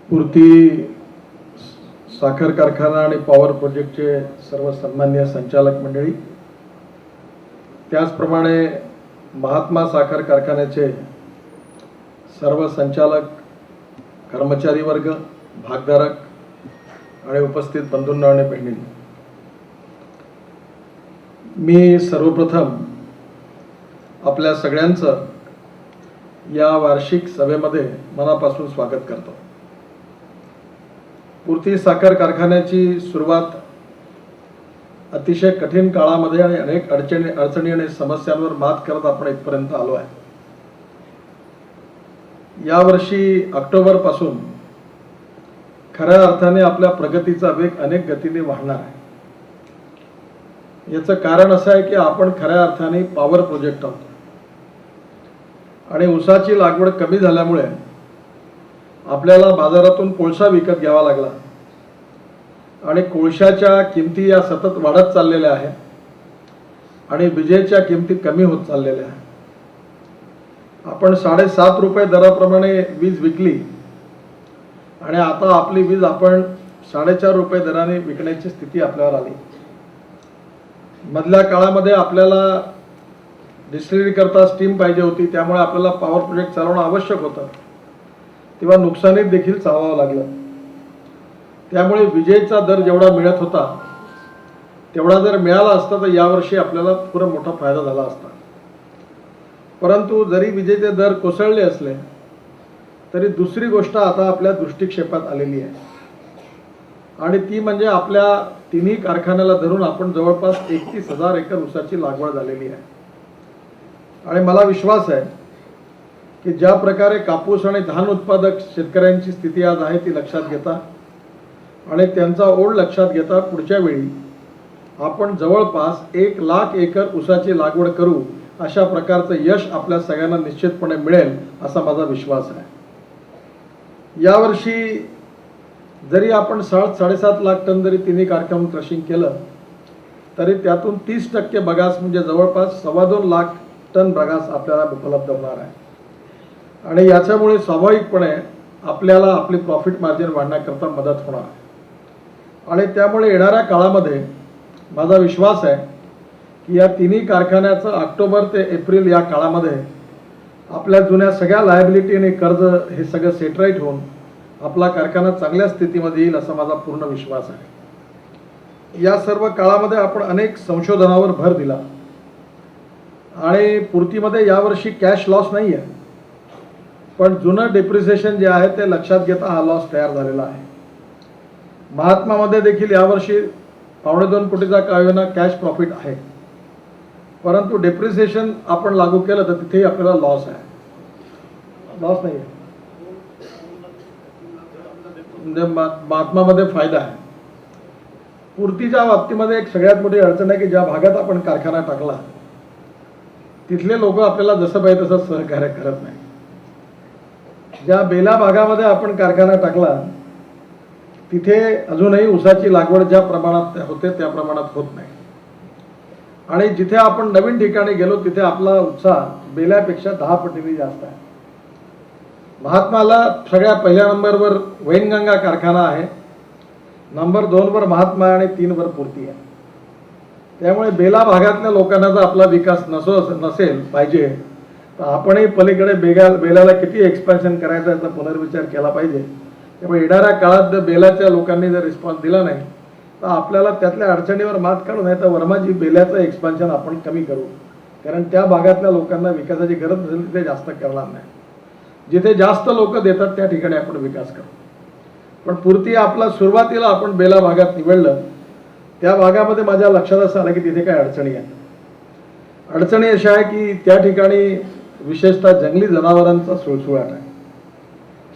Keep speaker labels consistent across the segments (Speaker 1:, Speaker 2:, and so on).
Speaker 1: पूर्ती साखर कारखाना आणि पॉवर प्रोजेक्टचे सर्व सन्माननीय संचालक मंडळी, त्याचप्रमाणे महात्मा साखर कारखान्याचे सर्व संचालक, कर्मचारी वर्ग, भागधारक आणि उपस्थित बंधूंनो आणि बहिणींनो, मी सर्वप्रथम आपल्या सगळ्यांचं या वार्षिक सभेमध्ये मनापासून स्वागत करतो. पूर्ती साखर कारखान्याची सुरुवात अतिशय कठीण काळामध्ये आणि अनेक अडचणी आणि समस्यांवर मात करत आपण इथपर्यंत आलो आहे. यावर्षी ऑक्टोबर पासून खऱ्या अर्थाने आपल्या प्रगतीचा वेग अनेक गतीने वाढणार आहे. याचं कारण असं आहे की आपण खऱ्या अर्थाने पॉवर प्रोजेक्ट आहोत आणि ऊसाची लागवड कमी झाल्यामुळे आपल्याला बाजारातून कोळसा विकत घ्यावा लागला आणि कोळशाच्या किमती या सतत वाढत चाललेल्या आहेत आणि विजेच्या किमती कमी होत चाललेल्या आहेत. आपण 7.5 रुपये दराप्रमाणे वीज विकली आणि आता आपली वीज आपण 4.5 रुपये दराने विकण्याची स्थिती आपल्यावर आली. मधल्या काळामध्ये आपल्याला डिस्टिलरी करता स्टीम पाहिजे होती, त्यामुळे आपल्याला पॉवर प्रोजेक्ट चालवणं आवश्यक होतं. तेव्हा नुकसानीत देखील चालवावं लागलं. त्यामुळे विजेचा दर जेवढा मिळत होता तेवढा जर मिळाला असता तर यावर्षी आपल्याला पुरा मोठा फायदा झाला असता. परंतु जरी विजेचे दर कोसळले असले तरी दुसरी गोष्ट आता आपल्या दृष्टिक्षेपात आलेली आहे आणि ती म्हणजे आपल्या तिन्ही कारखान्याला धरून आपण जवळपास 31,000 एकर ऊसाची लागवड झालेली आहे. आणि मला विश्वास आहे की ज्या प्रकारे कापूस आणि धान उत्पादक शेतकऱ्यांची स्थिती आज आहे ती लक्षात घेता आणि त्यांचा ओढ लक्षात घेता पुढच्या वेळी आपण जवळपास 1 लाख एकर ऊसाची लागवड करू अशा प्रकारचं यश आपल्या सगळ्यांना निश्चितपणे मिळेल असा माझा विश्वास आहे. यावर्षी जरी आपण 7.5 लाख टन जरी तिन्ही कारखान्यातून क्रशिंग केलं तरी त्यातून 30% बगास म्हणजे जवळपास 2.25 लाख टन बगास आपल्याला उपलब्ध होणार आहे आणि याच्यामुळे स्वाभाविकपणे आपल्याला आपली प्रॉफिट मार्जिन वाढण्याकरता मदत होणार आहे. आणि त्यामुळे येणाऱ्या काळामध्ये माझा विश्वास आहे की या तिन्ही कारखान्याचं ऑक्टोबर ते एप्रिल या काळामध्ये आपल्या जुन्या सगळ्या लायबिलिटी आणि कर्ज हे सगळं सेटराईट होऊन आपला कारखाना चांगल्या स्थितीमध्ये येईल असा माझा पूर्ण विश्वास आहे. या सर्व काळामध्ये आपण अनेक संशोधनावर भर दिला आणि पूर्तीमध्ये यावर्षी कॅश लॉस नाही आहे, पण जुनं डेप्रिसिएशन जे आहे ते लक्षात घेता हा लॉस तयार झालेला आहे. महात्मामध्ये देखील यावर्षी 2.25 कोटीचा कायोना कॅश प्रॉफिट आहे, परंतु डेप्रिसिएशन आपण लागू केलं तर तिथेही आपल्याला लॉस आहे. लॉस नाही आहे, म्हणजे महात्मामध्ये फायदा आहे. पूर्तीच्या बाबतीमध्ये एक सगळ्यात मोठी अडचण आहे की ज्या भागात आपण कारखाना टाकला तिथले लोक आपल्याला जसं पाहिजे तसं सहकार्य करत नाही. ज्या बेला भागामध्ये आपण कारखाना टाकला तिथे अजूनही ऊसाची लागवड ज्या प्रमाणात होते त्या प्रमाणात होत नाही आणि जिथे आपण नवीन ठिकाणी गेलो तिथे आपला उत्साह बेल्यापेक्षा 10 पटीने जास्त आहे. महात्माला सगळ्या पहिल्या नंबरवर वैनगंगा कारखाना आहे, नंबर 2 वर महात्मा आणि 3 वर पूर्ती आहे. त्यामुळे बेला भागातल्या लोकांना जर आपला विकास नसेल पाहिजे तर आपणही पलीकडे बेलाला किती एक्सपान्शन करायचं याचा पुनर्विचार केला पाहिजे. त्यामुळे येणाऱ्या काळात जर बेलाच्या लोकांनी जर रिस्पॉन्स दिला नाही तर आपल्याला त्यातल्या अडचणीवर मात काढू नाही तर वर्माजी बेल्याचं एक्सपान्शन आपण कमी करू, कारण त्या भागातल्या लोकांना विकासाची गरज नसेल तिथे जास्त करणार नाही. जिथे जास्त लोक देतात त्या ठिकाणी आपण विकास करू. पण पूर्ती आपला सुरुवातीला आपण बेला भागात निवडलं त्या भागामध्ये माझ्या लक्षात असं आलं की तिथे काय अडचणी आहेत. अडचणी अशा आहे की त्या ठिकाणी विशेषतः जंगली जनावरांचा सुळसुळाट आहे.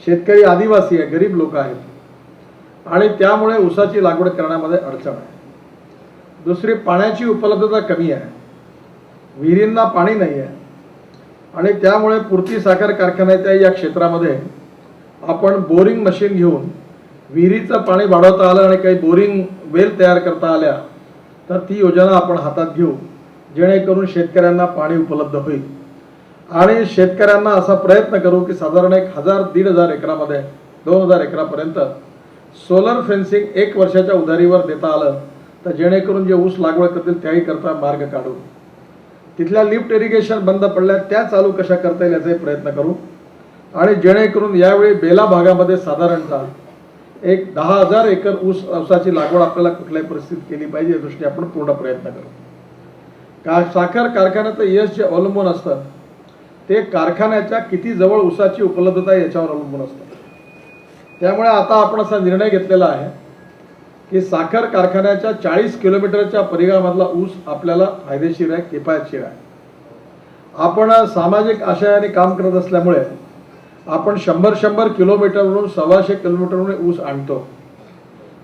Speaker 1: शेतकरी आदिवासी आहे, गरीब लोक आहेत आणि त्यामुळे ऊसाची लागवड करण्यामध्ये अडचण आहे. दुसरी पाण्याची उपलब्धता कमी आहे, विहिरींना पाणी नाही आहे आणि त्यामुळे पूर्ती साखर कारखान्याच्या या क्षेत्रामध्ये आपण बोरिंग मशीन घेऊन विहिरीचं पाणी वाढवता आलं आणि काही बोरिंग वेल तयार करता आल्या तर ती योजना आपण हातात घेऊ जेणेकरून शेतकऱ्यांना पाणी उपलब्ध होईल आणि शेतकऱ्यांना असा प्रयत्न करू की साधारण 1,000-1,500 एकरामध्ये 2000 एकरापर्यंत सोलर फेन्सिंग 1 वर्षाच्या उधारीवर देता आलं तर जेणेकरून जे ऊस लागवड करतील त्याही करता मार्ग काढू. तिथल्या लिफ्ट इरिगेशन बंद पडल्या त्या चालू कशा करता येईल याचाही प्रयत्न करू. आणि जेणेकरून यावेळी बेला भागामध्ये साधारणतः एक 10,000 एकर ऊसाची लागवड आपल्याला कुठल्याही परिस्थितीत केली पाहिजे या दृष्टीने आपण पूर्ण प्रयत्न करू. साखर कारखान्याचं यश जे अवलंबून असतं ते कारखान्याच्या किती जवळ ऊसाची उपलब्धता याच्यावर अवलंबून असतं. त्यामुळे आता आपण असा निर्णय घेतलेला आहे की साखर कारखान्याच्या 40 किलोमीटरच्या परिघामधला ऊस आपल्याला फायदेशीर आहे, किफायतशीर आहे. आपण सामाजिक आशयाने काम करत असल्यामुळे आपण 100 किलोमीटरवरून 125 किलोमीटरवरून ऊस आणतो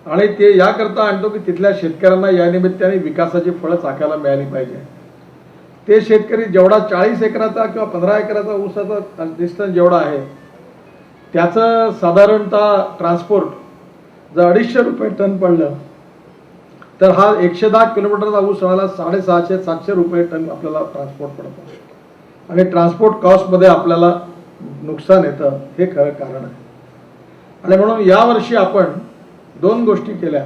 Speaker 1: आणि ते याकरता आणतो की तिथल्या शेतकऱ्यांना या निमित्ताने विकासाची फळं चाखायला मिळाली पाहिजे. ते शेतकरी जेवढा 40 एकराचा किंवा 15 एकराचा ऊसाचा डिस्टन्स जेवढा आहे त्याचं साधारणतः ट्रान्सपोर्ट जर 250 रुपये टन पडलं तर हा 110 किलोमीटरचा ऊस आणायला 650-700 रुपये टन आपल्याला ट्रान्सपोर्ट पडतं आणि ट्रान्सपोर्ट कॉस्टमध्ये आपल्याला नुकसान येतं, हे खरं कारण आहे. आणि म्हणून यावर्षी आपण 2 गोष्टी केल्या.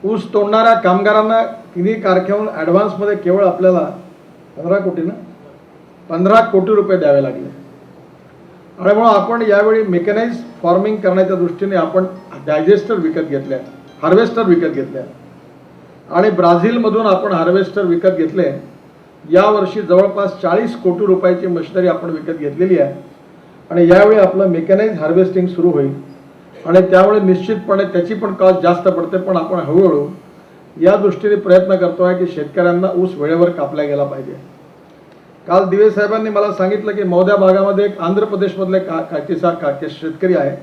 Speaker 1: ऊस तोडणाऱ्या कामगारांना तिन्ही कारखान्याहून ॲडव्हान्समध्ये केवळ आपल्याला 15 कोटी रुपये द्यावे लागले. आणि म्हणून आपण यावेळी मेकॅनाइज फार्मिंग करण्याच्या दृष्टीने आपण डायजेस्टर विकत घेतल्या, हार्वेस्टर विकत घेतल्या आणि ब्राझीलमधून आपण हार्वेस्टर विकत घेतले. यावर्षी जवळपास 40 कोटी रुपयाची मशिनरी आपण विकत घेतलेली आहे आणि यावेळी आपलं मेकॅनाइज हार्वेस्टिंग सुरू होईल आणि त्यामुळे निश्चितपणे त्याची पण कॉस्ट जास्त पडते. पण आपण हळूहळू या दृष्टीने प्रयत्न करतो आहे की शेतकऱ्यांना ऊस वेळेवर कापला गेला पाहिजे. काल दिवे साहेबांनी मला सांगितलं की मौद्या भागामध्ये एक आंध्र प्रदेशमधले शेतकरी आहे,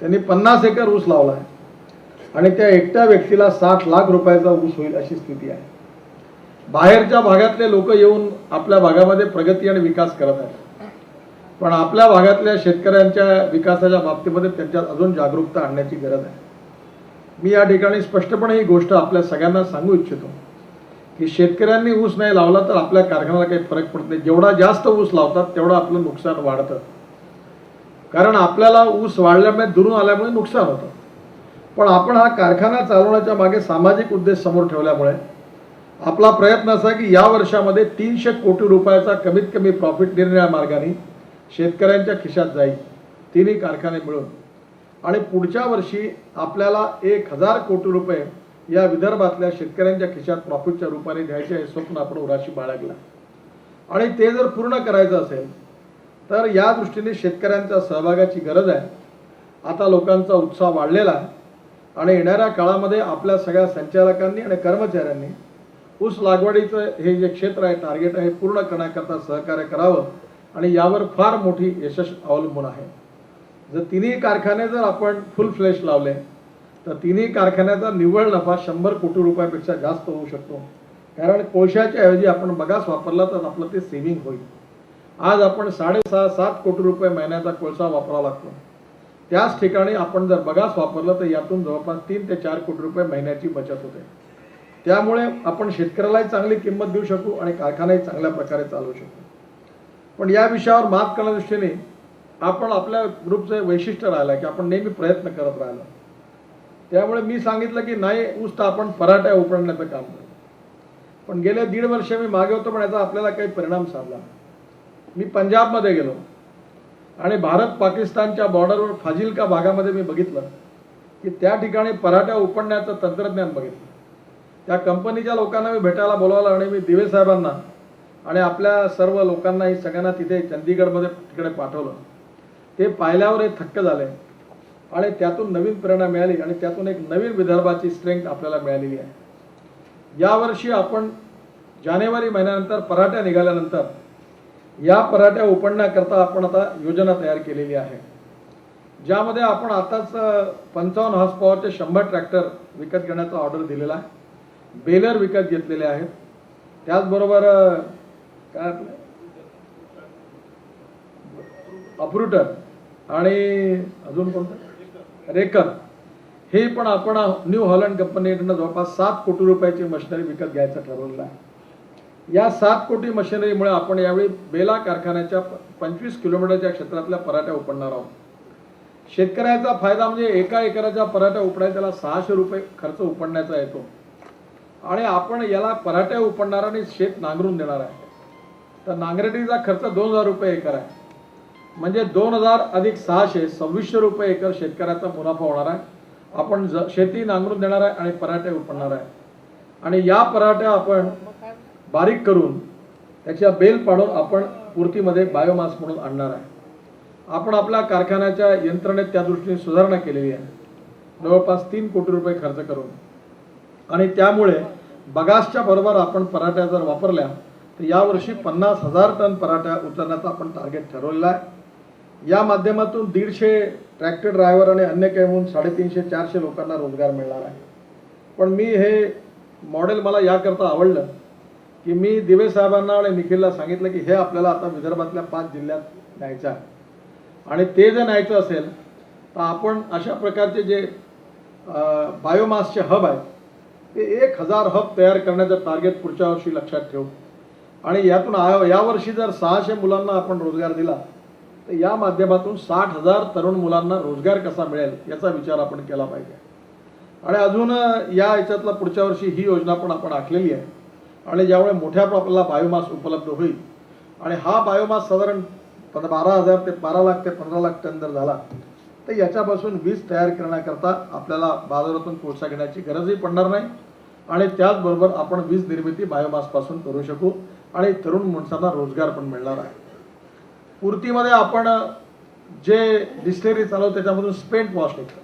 Speaker 1: त्यांनी 50 एकर ऊस लावला आहे आणि त्या एकट्या व्यक्तीला 60 लाख रुपयाचा ऊस होईल अशी स्थिती आहे. बाहेरच्या भागातले लोक येऊन आपल्या भागामध्ये प्रगती आणि विकास करत आहेत, पण आपल्या भागातल्या शेतकऱ्यांच्या विकासाच्या बाबतीमध्ये त्यांच्यात अजून जागरूकता आणण्याची गरज आहे. मी या ठिकाणी स्पष्टपणे ही गोष्ट आपल्या सगळ्यांना सांगू इच्छितो की शेतकऱ्यांनी ऊस नाही लावला तर आपल्या कारखान्याला काही फरक पडत नाही. जेवढा जास्त ऊस लावतात तेवढं आपलं नुकसान वाढतं, कारण आपल्याला ऊस वाढल्यामुळे दुरून आल्यामुळे नुकसान होतं. पण आपण हा कारखाना चालवण्याच्या मागे सामाजिक उद्देश समोर ठेवल्यामुळे आपला प्रयत्न असा की या वर्षामध्ये 300 कोटी रुपयाचा कमीत कमी प्रॉफिट निर्णय मार्गाने शेतकऱ्यांच्या खिशात जाईल, तिन्ही कारखाने मिळून. आणि पुढच्या वर्षी आपल्याला 1000 कोटी रुपये या विदर्भातल्या शेतकऱ्यांच्या खिशात प्रॉफिटच्या रूपाने द्यायचे हे स्वप्न आपण उराशी बाळगलं आणि ते जर पूर्ण करायचं असेल तर या दृष्टीने शेतकऱ्यांच्या सहभागाची गरज आहे. आता लोकांचा उत्साह वाढलेला आहे आणि येणाऱ्या काळामध्ये आपल्या सगळ्या संचालकांनी आणि कर्मचाऱ्यांनी ऊस लागवडीचं हे जे क्षेत्र आहे, टार्गेट आहे, पूर्ण करण्याकरता सहकार्य करावं आणि यावर फार मोठी यशस्वी अवलंबून आहे. जर तिन्ही कारखाने जर आपण फुल फ्लेश लावले तर तिन्ही कारखान्याचा निव्वळ नफा 100 कोटी रुपयापेक्षा जास्त होऊ शकतो, कारण कोळशाच्या ऐवजी आपण बगास वापरला तर आपलं ते सेव्हिंग होईल. आज आपण 6.5-7 कोटी रुपये महिन्याचा कोळसा वापरावा लागतो, त्याच ठिकाणी आपण जर बगास वापरलं तर यातून जवळपास 3 ते 4 कोटी रुपये महिन्याची बचत होते. त्यामुळे आपण शेतकऱ्यालाही चांगली किंमत देऊ शकू आणि कारखानाही चांगल्या प्रकारे चालवू शकू. पण या विषयावर मात करण्याच्या दृष्टीने आपण आपल्या ग्रुपचं वैशिष्ट्य राहिलं की आपण नेहमी प्रयत्न करत राहिलो. त्यामुळे मी सांगितलं की नाही ऊस तर आपण पराठ्या उपडण्याचं काम करू. पण गेले 1.5 वर्ष मी मागे होतो पण याचा आपल्याला काही परिणाम साधला. मी पंजाबमध्ये गेलो आणि भारत पाकिस्तानच्या बॉर्डरवर फाजिल्का भागामध्ये मी बघितलं की त्या ठिकाणी पराठ्या उपडण्याचं तंत्रज्ञान बघितलं. त्या कंपनीच्या लोकांना मी भेटायला बोलावलं आणि मी दिवे साहेबांना आणि आपल्या सर्व लोकांनाही सगळ्यांना तिथे चंदीगडमध्ये तिकडे पाठवलं. ते पाहिल्यावर एक थक्क झाले आणि त्यातून नवीन प्रेरणा मिळाली आणि त्यातून एक नवीन विदर्भाची स्ट्रेंथ आपल्याला मिळालेली आहे. यावर्षी आपण जानेवारी महिन्यानंतर पराठ्या निघाल्यानंतर या पराठ्या उपडण्याकरता आपण आता योजना तयार केलेली आहे, ज्यामध्ये आपण आताच 55 हॉर्स पॉवरचे 100 ट्रॅक्टर विकत घेण्याचा ऑर्डर दिलेला आहे, बेलर विकत घेतलेले आहेत, त्याचबरोबर काय आपलं अप्रूटर आणि अजून कोणतं रेकर हे पण आपण न्यू हॉलंड कंपनीकडनं जवळपास 7 कोटी रुपयाची मशिनरी विकत घ्यायचं ठरवलेलं आहे. या 7 कोटी मशिनरीमुळे आपण यावेळी बेला कारखान्याच्या 25 किलोमीटरच्या क्षेत्रातल्या पराठ्या उपडणार आहोत. शेतकऱ्याचा फायदा म्हणजे एका एकराच्या पराठ्या उपडायला त्याला 600 रुपये खर्च उपडण्याचा येतो आणि आपण याला पराठ्या उपडणाराने शेत नांगरून देणार आहे. तर नांगरटीचा खर्च 2000 रुपये एकर आहे. म्हणजे 2000 अधिक 600 2600 रुपये एकर शेतकऱ्याचा मुनाफा होणार आहे. आपण शेती नांगरून देणार आहे आणि पराठे उपडणार आहे आणि या पराठ्या आपण बारीक करून त्याच्या बेल पाडून आपण पूर्तीमध्ये बायोमास म्हणून आणणार आहे. आपण आपल्या कारखान्याच्या यंत्रणेत त्या दृष्टीने सुधारणा केलेली आहे, जवळपास 3 कोटी रुपये खर्च करून. आणि त्यामुळे बगासच्या बरोबर आपण पराठ्या जर वापरल्या तर यावर्षी 50,000 टन पराठ्या उचलण्याचा आपण टार्गेट ठरवलेला आहे. या माध्यमातून 150 ट्रॅक्टर ड्रायव्हर आणि अन्य काही म्हणून 350-400 लोकांना रोजगार मिळणार आहे. पण मी हे मॉडेल मला याकरता आवडलं की मी दिवे साहेबांना आणि निखिलला सांगितलं की हे आपल्याला आता विदर्भातल्या 5 जिल्ह्यात न्यायचं आहे आणि ते जर न्यायचं असेल तर आपण अशा प्रकारचे जे बायोमासचे हब आहेत ते 1000 हब तयार करण्याचं टार्गेट पुढच्या वर्षी लक्षात ठेवू आणि यातून यावर्षी जर 600 मुलांना आपण रोजगार दिला तर या माध्यमातून 60,000 तरुण मुलांना रोजगार कसा मिळेल याचा विचार आपण केला पाहिजे. आणि अजून या याच्यातला पुढच्या वर्षी ही योजना पण आपण आखलेली आहे आणि ज्यामुळे मोठ्या प्रमाणाला बायोमास उपलब्ध होईल आणि हा बायोमास साधारण 12,000 ते 12 लाख ते 15 लाख टन जर झाला तर याच्यापासून वीज तयार करण्याकरता आपल्याला बाजारातून कोळसा घेण्याची गरजही पडणार नाही आणि त्याचबरोबर आपण वीज निर्मिती बायोमासपासून करू शकू आणि तरुण माणसांना रोजगार पण मिळणार आहे. पूर्तीमध्ये आपण जे डिस्टिलरी चालवतो त्याच्यामधून स्पेंट वॉश निघतो,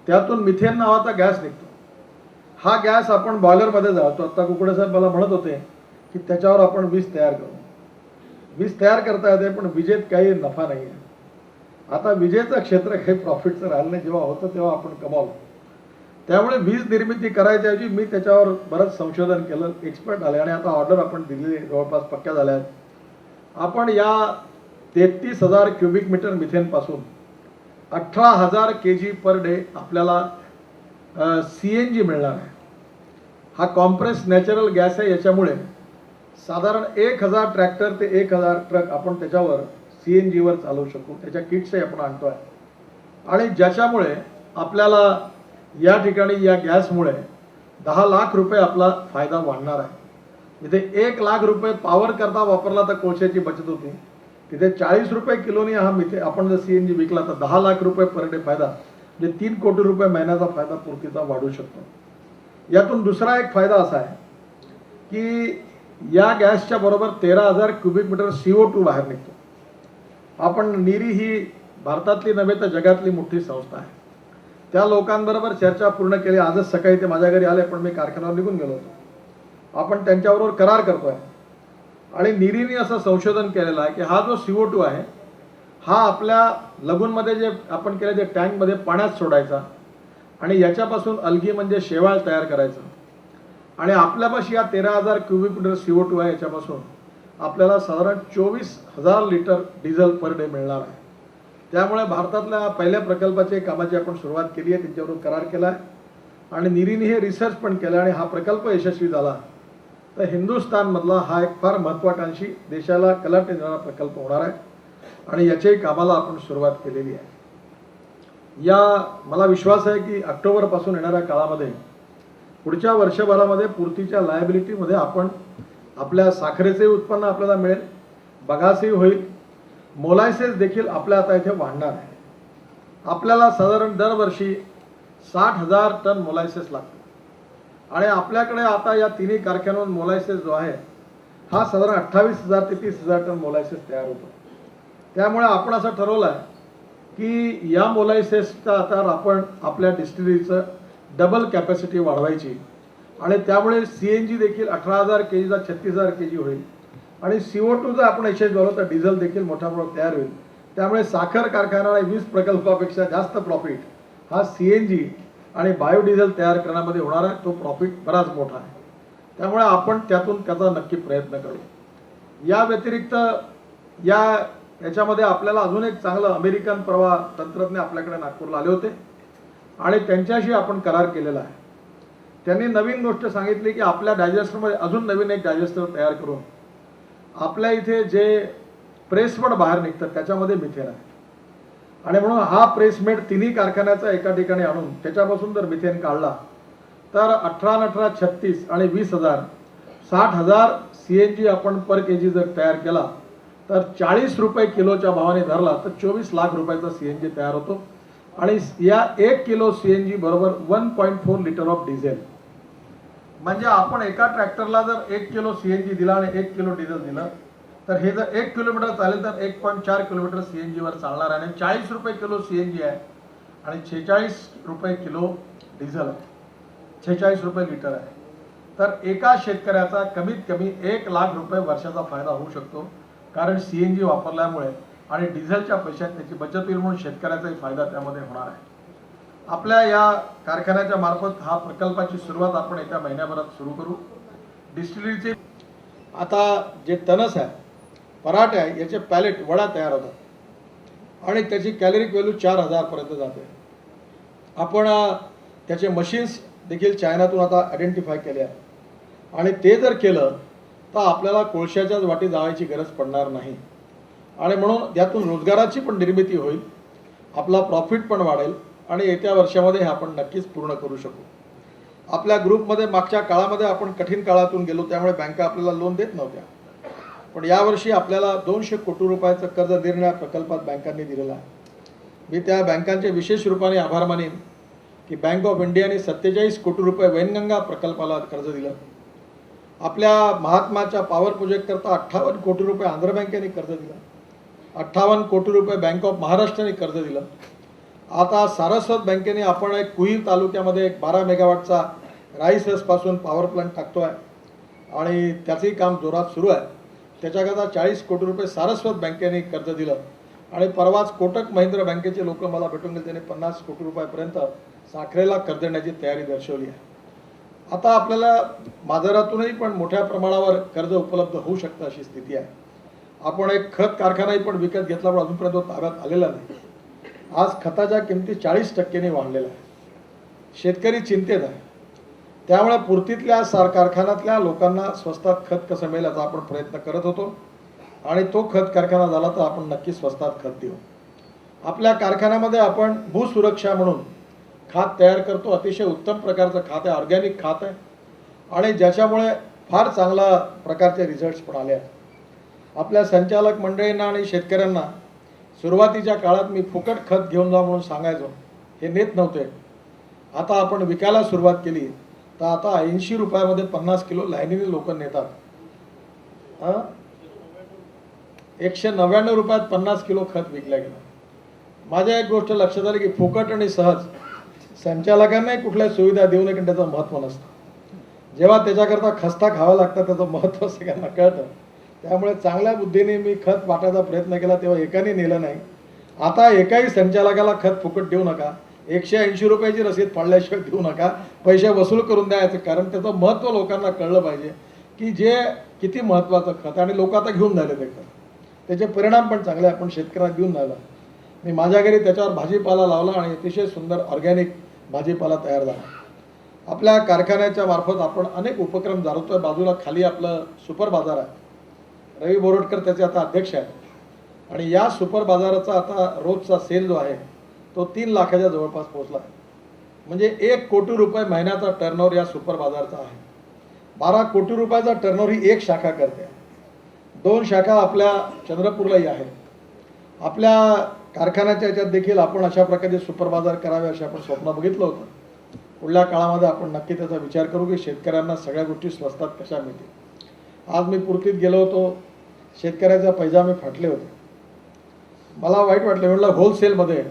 Speaker 1: त्यातून मिथेन नावाचा गॅस निघतो. हा गॅस आपण बॉयलरमध्ये जातो. आता कुकडे साहेब मला म्हणत होते की त्याच्यावर आपण वीज तयार करू. वीज तयार करता येते पण विजेत काही नफा नाही आहे. आता विजेचं क्षेत्र काही प्रॉफिटचं राहिलं नाही, जेव्हा होतं तेव्हा आपण कमावलं. त्यामुळे वीज निर्मिती करायच्याऐवजी मी त्याच्यावर बरंच संशोधन केलं, एक्सपर्ट आले आणि आता ऑर्डर आपण दिलेली जवळपास पक्क्या झाल्या आहेत. आपण या 33,000 क्युबिक मीटर मिथेनपासून 18,000 kg पर डे आपल्याला CNG मिळणार आहे. हा कॉम्प्रेस नॅचरल गॅस आहे. याच्यामुळे साधारण 1000 ट्रॅक्टर ते 1000 ट्रक आपण त्याच्यावर CNG वर चालवू शकू. त्याच्या किट्सही आपण आणतोय आणि ज्याच्यामुळे आपल्याला या ठिकाणी या गॅसमुळे 10 लाख रुपये आपला फायदा वाढणार आहे. इथे 1 लाख रुपये पॉवर करता वापरला तर कोळशाची बचत होती, तिथे 40 रुपये किलोनी हा मिथे आपण जर CNG विकला तर 10 लाख रुपये पर डे फायदा, म्हणजे 3 कोटी रुपये महिन्याचा फायदा पूर्तीचा वाढू शकतो. यातून दुसरा एक फायदा असा आहे की या गॅसच्या बरोबर 13,000 क्युबिक मीटर CO2 बाहेर निघतो. आपण नीरी ही भारतातली नव्हे तर जगातली मोठी संस्था आहे. त्या लोकांबरोबर चर्चा पूर्ण केली. आजच सकाळी ते माझ्या घरी आले पण मी कारखान्यावर निघून गेलो होतो. आपण त्यांच्याबरोबर करार करतोय आणि नीरीने असं संशोधन केलेलं आहे की हा जो CO2 आहे हा आपल्या लगूनमध्ये जे आपण केले ते टँकमध्ये पाण्यात सोडायचा आणि याच्यापासून अल्गी म्हणजे शेवाळ तयार करायचं आणि आपल्यापाशी या 13,000 क्युबिक मीटर CO2 आहे. याच्यापासून आपल्याला साधारण 24,000 लिटर डिझेल पर डे मिळणार आहे. त्यामुळे भारतातल्या पहिल्या प्रकल्पाच्या कामाची आपण सुरुवात केली आहे, त्यांच्याबरोबर करार केला आहे आणि नीरीने हे रिसर्च पण केलं आणि हा प्रकल्प यशस्वी झाला तर हिंदुस्थानमधला हा एक फार महत्त्वाकांक्षी देशाला कलाटणी देणारा प्रकल्प होणार आहे आणि याच्याही कामाला आपण सुरुवात केलेली आहे. मला विश्वास आहे की ऑक्टोबरपासून येणाऱ्या काळामध्ये पुढच्या वर्षभरामध्ये पूर्तीच्या लायबिलिटीमध्ये आपण आपल्या साखरेचे उत्पन्न आपल्याला मिळेल, बगासही होईल, मोलायसेस देखील आपल्या आता इथे वाढणार आहे. आपल्याला साधारण दरवर्षी 60,000 टन मोलायसेस लागतो आणि आपल्याकडे आता या तिन्ही कारखान्यांवर मोलायसेस जो आहे हा साधारण 28,000 ते 30,000 टन मोलायसेस तयार होतो. त्यामुळे आपण असं ठरवलं आहे की या मोलायसेसचा आता आपण आपल्या डिस्टिलरीचं डबल कॅपॅसिटी वाढवायची आणि त्यामुळे CNG देखील 18,000 kg चा 36,000 kg होईल आणि CO2 जर आपण यशस्वी झालो तर डिझेल देखील मोठ्या प्रमाणात तयार होईल. त्यामुळे साखर कारखान्याला 20 प्रकल्पापेक्षा जास्त प्रॉफिट हा CNG आणि बायोडिझेल तयार करण्यामध्ये होणार आहे. तो प्रॉफिट बराच मोठा आहे. त्यामुळे आपण त्यातून त्याचा नक्की प्रयत्न करू. या व्यतिरिक्त याच्यामध्ये आपल्याला अजून एक चांगलं अमेरिकन परवा तंत्रज्ञ आपल्याकडे नागपूरला आले होते आणि त्यांच्याशी आपण करार केलेला आहे. त्यांनी नवीन गोष्ट सांगितली की आपल्या डायजेस्टरमध्ये अजून नवीन एक डायजेस्टर तयार करून आपल्या इथे जे प्रेसवड बाहेर निघतात त्याच्यामध्ये मिथेन आहे आणि म्हणून हा प्रेसमेट तिन्ही कारखान्याचा एका ठिकाणी आणून त्याच्यापासून जर मिथेन काढला तर 18-36 आणि 20,000 60,000 CNG आपण पर केजी जर तयार केला तर 40 रुपये किलोच्या भावाने धरला तर 24 लाख रुपयाचा CNG तयार होतो आणि या 1 किलो CNG बरोबर 1.4 लिटर ऑफ डिझेल. म्हणजे आपण एका ट्रॅक्टरला जर 1 किलो CNG दिला आणि 1 किलो डिझेल दिलं तर हे जर 1 किलोमीटर चालेल तर 1.4 किलोमीटर CNG वर चालणार आहे आणि 40 रुपये किलो CNG आहे आणि 46 रुपये किलो डिझेल आहे, 46 रुपये लिटर आहे. तर एका शेतकऱ्याचा कमीत कमी 1 लाख रुपये वर्षाचा फायदा होऊ शकतो, कारण CNG वापरल्यामुळे आणि डिझेलच्या पैशात त्याची बचत होईल, म्हणून शेतकऱ्याचाही फायदा त्यामध्ये होणार आहे. आपल्या या कारखान्याच्या मार्फत हा प्रकल्पाची सुरुवात आपण येत्या महिन्याभरात सुरू करू. डिस्टिलरीचे आता जे तणस आहे, पराठे आहे, याचे पॅलेट वडा तयार होतात आणि त्याची कॅलरिक व्हॅल्यू 4,000 पर्यंत जाते. आपण त्याचे मशीन्स देखील चायनातून आता आयडेंटिफाय केले आहे आणि ते जर केलं तर आपल्याला कोळशाच्याच वाटी जावायची गरज पडणार नाही आणि म्हणून यातून रोजगाराची पण निर्मिती होईल, आपला प्रॉफिट पण वाढेल आणि येत्या वर्षामध्ये हे आपण नक्कीच पूर्ण करू शकू. आपल्या ग्रुपमध्ये मागच्या काळामध्ये आपण कठीण काळातून गेलो, त्यामुळे बँका आपल्याला लोन देत नव्हत्या, पण यावर्षी आपल्याला 200 कोटी रुपयाचं कर्ज देण्या प्रकल्पात बँकांनी दिलेला आहे. मी त्या बँकांचे विशेष रूपाने आभार मानेन की बँक ऑफ इंडियाने 47 कोटी रुपये वैनगंगा प्रकल्पाला कर्ज दिलं. आपल्या महात्माच्या पॉवर प्रोजेक्ट करता 58 कोटी रुपये आंध्र बँकेने कर्ज दिलं, 58 कोटी रुपये बँक ऑफ महाराष्ट्राने कर्ज दिलं. आता सारस्वत बँकेने आपण एक कुही तालुक्यामध्ये एक 12 मेगावॉटचा राईसपासून पॉवर प्लांट टाकतो आहे आणि त्याचंही काम जोरात सुरू आहे. त्याच्याकरता 40 कोटी रुपये सारस्वत बँकेने कर्ज दिलं आणि परवाच कोटक महिंद्रा बँकेचे लोक मला भेटून गेले, त्यांनी 50 कोटी रुपयापर्यंत साखरेला कर्ज देण्याची तयारी दर्शवली आहे. आता आपल्याला बाजारातूनही पण मोठ्या प्रमाणावर कर्ज उपलब्ध होऊ शकतं अशी स्थिती आहे. आपण एक खत कारखानाही पण विकत घेतला, पण अजूनपर्यंत तो ताब्यात आलेला नाही. आज खताच्या किमती 40% वाढलेल्या आहे. शेतकरी चिंतेत आहे, त्यामुळे पूर्तीतल्या कारखान्यातल्या लोकांना स्वस्तात खत कसं मिळेल याचा आपण प्रयत्न करत होतो आणि तो खत कारखाना झाला तर आपण नक्की स्वस्तात खत देऊ. आपल्या कारखान्यामध्ये आपण भूसुरक्षा म्हणून खात तयार करतो. अतिशय उत्तम प्रकारचं खात आहे, ऑर्गॅनिक खात आहे आणि ज्याच्यामुळे फार चांगला प्रकारचे रिझल्ट्स पण आले आहेत. आपल्या संचालक मंडळींना आणि शेतकऱ्यांना सुरुवातीच्या काळात मी फुकट खत घेऊन जा म्हणून सांगायचो, हे नेत नव्हते. आता आपण विकायला सुरुवात केली तर आता 80 रुपयामध्ये 50 किलो लाईनीने लोक नेतात. 199 रुपयात 50 किलो खत विकल्या गेलं. माझ्या एक गोष्ट लक्षात आली की फुकट आणि सहज संचालकांनाही कुठल्या सुविधा देऊ नये, त्याचं महत्त्व नसतं. जेव्हा त्याच्याकरता खस्ता खावा लागतं त्याचं महत्त्व सगळ्यांना कळतं. त्यामुळे चांगल्या बुद्धीने मी खत वाटायचा प्रयत्न केला, तेव्हा एकाने नेलं नाही. आता एकाही संचालकाला खत फुकट देऊ नका, 180 रुपयाची रसीद फाडल्याशिवाय देऊ नका, पैसे वसूल करून द्यायचं. कारण त्याचं महत्त्व लोकांना कळलं पाहिजे की जे किती महत्त्वाचं खत, आणि लोक आता घेऊन झाले ते खत, त्याचे परिणाम पण चांगले आपण शेतकऱ्यांना देऊन झाला. मी माझ्या घरी त्याच्यावर भाजीपाला लावला आणि अतिशय सुंदर ऑर्गॅनिक भाजीपाला तयार झाला. आपल्या कारखान्याच्या मार्फत आपण अनेक उपक्रम चालवतोय. बाजूला खाली आपलं सुपर बाजार आहे, रवी बोरटकर त्याचे आता अध्यक्ष आहेत आणि या सुपर बाजाराचा आता रोजचा सेल जो आहे तो 3 लाखाच्या जवळपास पोहोचला आहे. म्हणजे 1 कोटी रुपये महिन्याचा टर्नओव्हर या सुपर बाजारचा आहे. 12 कोटी रुपयाचा टर्नओव्हर ही एक शाखा करते. 2 शाखा आपल्या चंद्रपूरलाही आहे. आपल्या कारखान्याच्या याच्यात देखील आपण अशा प्रकारचे सुपर बाजार करावे असे आपण स्वप्न बघितलं होतं. पुढल्या काळामध्ये आपण नक्की त्याचा विचार करू की शेतकऱ्यांना सगळ्या गोष्टी स्वस्तात कशा मिळतील. आज मी पूर्तीत गेलो होतो, शेतकऱ्याचा पैजामे फाटले होते. मला वाईट वाटलं, म्हटलं होलसेलमध्ये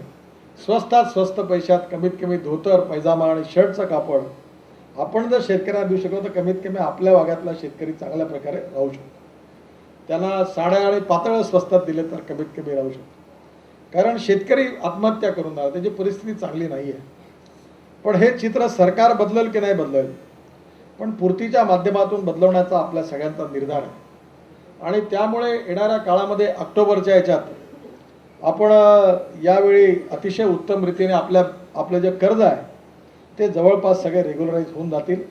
Speaker 1: स्वस्तात स्वस्त पैशात कमीत कमी धोतर, पैजामा आणि शर्टचं कापड आपण जर शेतकऱ्यांना देऊ शकलो तर कमीत कमी आपल्या भागातला शेतकरी चांगल्या प्रकारे राहू शकतो. त्यांना साड्या आणि पातळ स्वस्तात दिले तर कमीत कमी राहू शकतो. कारण शेतकरी आत्महत्या करून राहिला, त्याची परिस्थिती चांगली नाही आहे. पण हे चित्र सरकार बदलेल की नाही बदलेल, पण पूर्तीच्या माध्यमातून बदलवण्याचा आपल्या सगळ्यांचा निर्धार आहे. आणि त्यामुळे येणाऱ्या काळामध्ये ऑक्टोबरच्या याच्यात आपण यावेळी अतिशय उत्तम रीतीने आपलं जे कर्ज आहे ते जवळपास सगळे रेग्युलराईज होऊन जातील.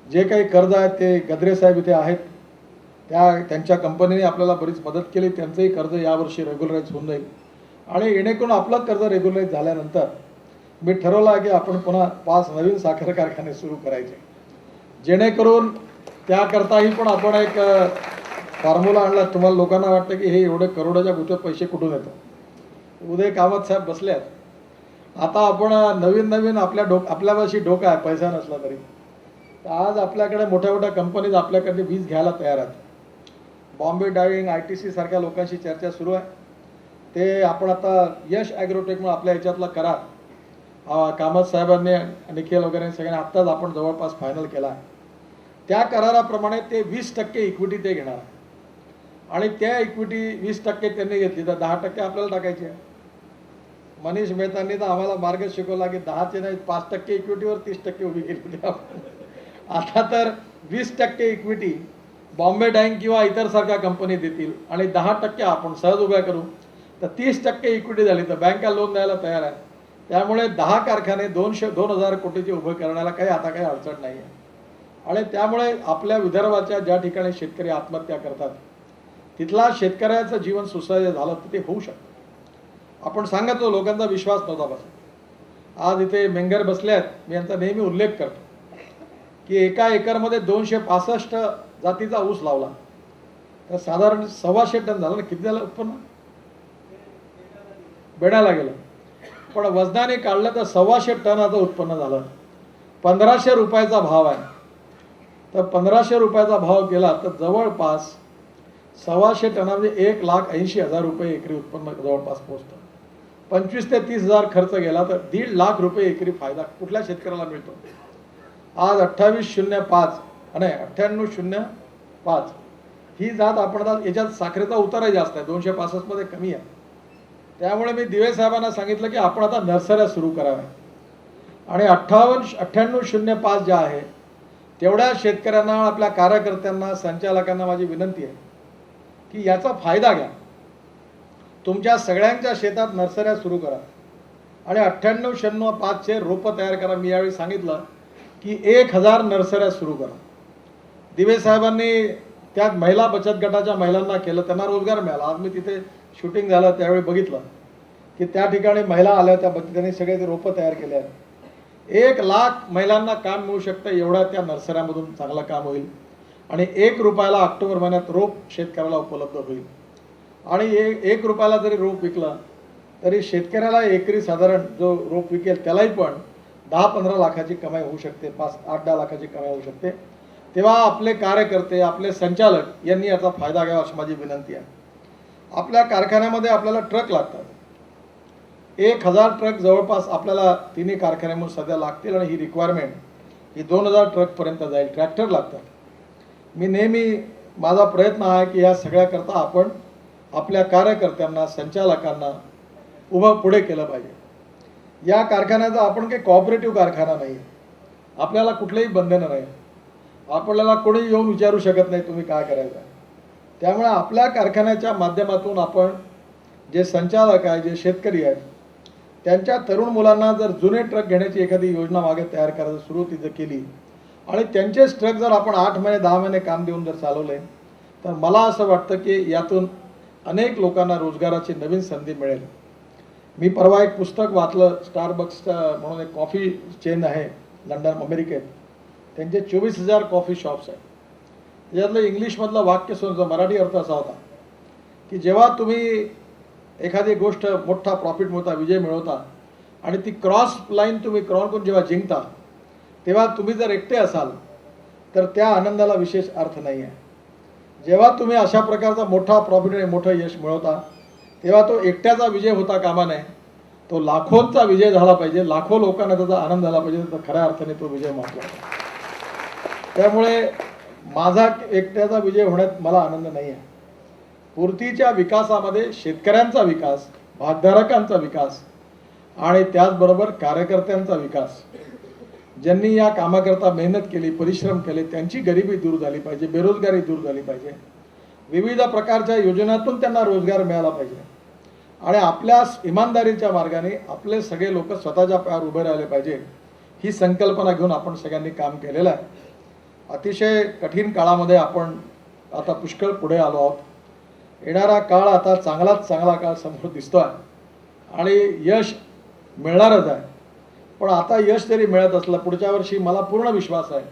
Speaker 1: जे काही कर्ज आहे ते गद्रे साहेब इथे आहेत, त्यांच्या कंपनीने आपल्याला बरीच मदत केली, त्यांचंही कर्ज यावर्षी रेग्युलराईज होऊन जाईल आणि जेणेकरून आपलं कर्ज रेग्युलराईज झाल्यानंतर मी ठरवलं आहे की आपण पुन्हा 5 नवीन साखर कारखाने सुरू करायचे, जेणेकरून त्याकरताही पण आपण एक फॉर्म्युला आणला. तुम्हाला लोकांना वाटतं की हे एवढे करोडाच्या गुत्ते पैसे कुठून येतात. उदय कामत साहेब बसल्यात. आता आपण नवीन आपल्यापाशी डोकं आहे, पैसा नसला तरी. तर आज आपल्याकडे मोठ्या मोठ्या कंपनीज आपल्याकडे वीज घ्यायला तयार आहेत. बॉम्बे डायविंग, ITC सारख्या लोकांशी चर्चा सुरू आहे. ते आपण आता यश ॲग्रोटेक म्हणून आपल्या याच्यातला करार कामत साहेबांनी, निखिल वगैरे सगळ्यांनी आत्ताच आपण जवळपास फायनल केला आहे. त्या कराराप्रमाणे ते 20% इक्विटी ते घेणार आणि त्या इक्विटी 20% त्यांनी घेतली तर 10% आपल्याला टाकायची आहे. मनीष मेहतांनी तर आम्हाला मार्ग शिकवला की 10चे नाही 5% इक्विटीवर 30% उभी केली होती आपण. आता तर 20% इक्विटी बॉम्बे डाईंग किंवा इतर सारख्या कंपनी देतील आणि 10% आपण सहज उभ्या करू तर 30% इक्विटी झाली तर बँका लोन द्यायला तयार आहे. त्यामुळे 10 कारखाने 2,000 कोटीचे उभे करण्याला आता काही अडचण नाही आहे. आणि त्यामुळे आपल्या विदर्भाच्या ज्या ठिकाणी शेतकरी आत्महत्या करतात तिथला शेतकऱ्याचं जीवन सुसह्य झालं तर ते होऊ शकतं. आपण सांगतो लोकांचा विश्वास नव्हता बसला. आज इथे मेंगर बसले आहेत. मी यांचा नेहमी उल्लेख करतो की एका एकरमध्ये 265 जातीचा ऊस लावला तर साधारण 125 टन झालं ना. किती झालं उत्पन्न? बेण्याला गेलं. पण वजनाने काढलं तर 125 टनाचं उत्पन्न झालं. 1500 रुपयाचा भाव आहे. तर 1500 रुपयाचा भाव केला तर जवळपास 125 टनामध्ये 1,80,000 रुपये एकरी उत्पन्न जवळपास पोहोचतं. 25 ते 30,000 खर्च गेला तर 1.5 लाख रुपये एकरी फायदा कुठल्या शेतकऱ्याला मिळतो. आज 2805 आणि 9805 ही जात आपण आता याच्यात साखरेचा उतारही जास्त आहे, 265 मध्ये कमी आहे. त्यामुळे मी दिवे साहेबांना सांगितलं की आपण आता नर्सऱ्या सुरू कराव्या आणि 9805 ज्या आहे तेवढ्या शेतकऱ्यांना, आपल्या कार्यकर्त्यांना, संचालकांना माझी विनंती आहे की याचा फायदा घ्या. तुमच्या सगळ्यांच्या शेतात नर्सऱ्या सुरू करा आणि 9805चे रोपं तयार करा. मी यावेळी सांगितलं की 1000 नर्सऱ्या सुरू करा. दिवे साहेबांनी त्यात महिला बचत गटाच्या महिलांना केलं, त्यांना रोजगार मिळाला. आज मी तिथे शूटिंग झालं त्यावेळी बघितलं की त्या ठिकाणी महिला आल्या, त्यांनी सगळे ते रोपं तयार केले आहेत. 1 लाख महिलांना काम मिळू शकतं एवढ्या त्या नर्सऱ्यामधून चांगलं काम होईल आणि 1 रुपयाला ऑक्टोबर महिन्यात रोप शेतकऱ्याला उपलब्ध होईल. आणि 1 रुपयाला जरी रोप विकलं तरी शेतकऱ्याला एकरी साधारण जो रोप विकेल त्यालाही पण 10-15 लाखाची कमाई होऊ शकते, 5-8-10 लाखाची कमाई होऊ शकते. तेव्हा आपले कार्यकर्ते, आपले संचालक यांनी याचा फायदा घ्यावा अशी माझी विनंती आहे. आपल्या कारखान्यामध्ये आपल्याला ट्रक लागतात. 1000 ट्रक जवळपास आपल्याला तिन्ही कारखान्यामुळे सध्या लागतील आणि ही रिक्वायरमेंट ही 2000 ट्रकपर्यंत जाईल. ट्रॅक्टर लागतात. मी नेहमी माझा प्रयत्न आहे की या सगळ्याकरता आपण आपल्या कार्यकर्त्यांना, संचालकांना उभं पुढे केलं पाहिजे. या कारखान्याचा आपण काही कॉपरेटिव्ह कारखाना नाही, आपल्याला कुठलेही बंधनं नाही. आपल्याला कोणी येऊन विचारू शकत नाही तुम्ही काय करायचं. त्यामुळे आपल्या कारखान्याच्या माध्यमातून आपण जे संचालक आहे, जे शेतकरी आहेत, त्यांच्या तरुण मुलांना जर जुने ट्रक घेण्याची एखादी योजना मागे तयार करायला सुरू तिथं केली आणि त्यांचेच ट्रक जर आपण 8 महिने 10 महिने काम देऊन जर चालवले तर मला असं वाटतं की यातून अनेक लोकांना रोजगाराची नवीन संधी मिळेल. मी परवा एक पुस्तक वाचलं, स्टारबक्स म्हणून एक कॉफी चेन आहे लंडन अमेरिकेत. त्यांचे 24,000 कॉफी शॉप्स आहेत. त्याच्यातलं इंग्लिशमधलं वाक्य सुद्धा मराठी अर्थ असा होता की जेव्हा तुम्ही एखादी गोष्ट मोठा प्रॉफिट मिळवता, विजय मिळवता आणि ती क्रॉस लाईन तुम्ही करून जेव्हा जिंकता तेव्हा तुम्ही जर एकटे असाल तर त्या आनंदाला विशेष अर्थ नाही आहे. जेव्हा तुम्ही अशा प्रकारचा मोठा प्रॉफिट आणि मोठं यश मिळवता तेव्हा तो एकट्याचा विजय होता कामा नये, तो लाखोंचा विजय झाला पाहिजे, लाखो लोकांना त्याचा आनंद झाला पाहिजे, तर खऱ्या अर्थाने तो विजय महत्त्वाचा. त्यामुळे माझा एकट्याचा विजय होण्यात मला आनंद नाही आहे. पूर्तीच्या विकासामध्ये शेतकऱ्यांचा विकास, भागधारकांचा विकास आणि त्याचबरोबर कार्यकर्त्यांचा विकास, ज्यांनी या कामाकरता मेहनत केली, परिश्रम केले, त्यांची गरिबी दूर झाली पाहिजे, बेरोजगारी दूर झाली पाहिजे, विविध प्रकारच्या योजनांतून त्यांना रोजगार मिळाला पाहिजे आणि आपल्या इमानदारीच्या मार्गाने आपले सगळे लोक स्वतःच्या पायावर उभे राहिले पाहिजे. ही संकल्पना घेऊन आपण सगळ्यांनी काम केलेलं आहे. अतिशय कठीण काळामध्ये आपण आता पुष्कळ पुढे आलो आहोत. येणारा काळ आता चांगलाच चांगला काळ समोर दिसतोय. आणि यश मिळणारच आहे. पण आता यश जरी मिळत असलं पुढच्या वर्षी मला पूर्ण विश्वास आहे